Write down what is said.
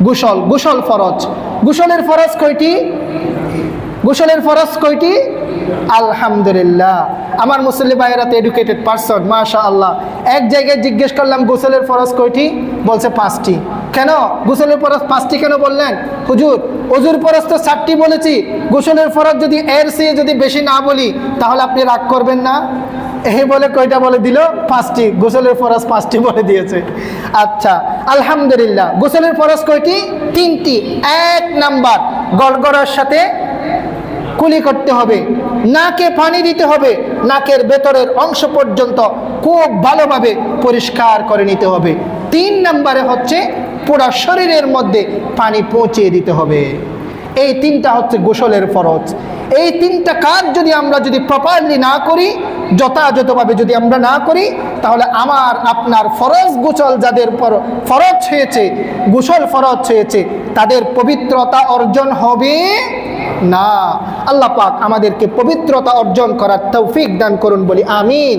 গোসল, গোসল ফরজ। গোসলের ফরজ কয়টি? গোসলের ফরজ কয়টি? আলহামদুলিল্লাহ, আমার মুসল্লি ভাইয়েরা তো এডুকেটেড পারসন, মাশাআল্লাহ। এক জায়গায় জিজ্ঞেস করলাম গোসলের ফরজ কয়টি, বলছে 5টি। কেন গোসলের ফরজ 5টি কেন বললেন হুজুর? ওযুর ফরজ তো 7টি বলেছি, গোসলের ফরজ যদি এর চেয়ে যদি বেশি না বলি তাহলে আপনি রাগ করবেন না? এই বলে কয়টা বলে দিল? 5টি। গোসলের ফরজ 5টি বলে দিয়েছে। আচ্ছা, আলহামদুলিল্লাহ। গোসলের ফরজ কয়টি? 3টি। 1 নাম্বার, গড়গড়ার সাথে কুলি করতে হবে, নাকে পানি দিতে হবে, নাকের ভেতরের অংশ পর্যন্ত খুব ভালোভাবে পরিষ্কার করে নিতে হবে। 3 নম্বরে হচ্ছে পুরো শরীরের মধ্যে পানি পৌঁছে দিতে হবে। এই 3টা হচ্ছে গোসলের ফরজ। এই 3টা কাজ যদি আমরা প্রপারলি না করি, যথাযথভাবে যদি আমরা না করি, তাহলে আমার আপনার ফরজ গোসল যাদের ফরজ হয়েছে, গোসল ফরজ হয়েছে, তাদের পবিত্রতা অর্জন হবে না। আল্লাহ পাক আমাদেরকে পবিত্রতা অর্জন করার তৌফিক দান করুন, বলি আমিন।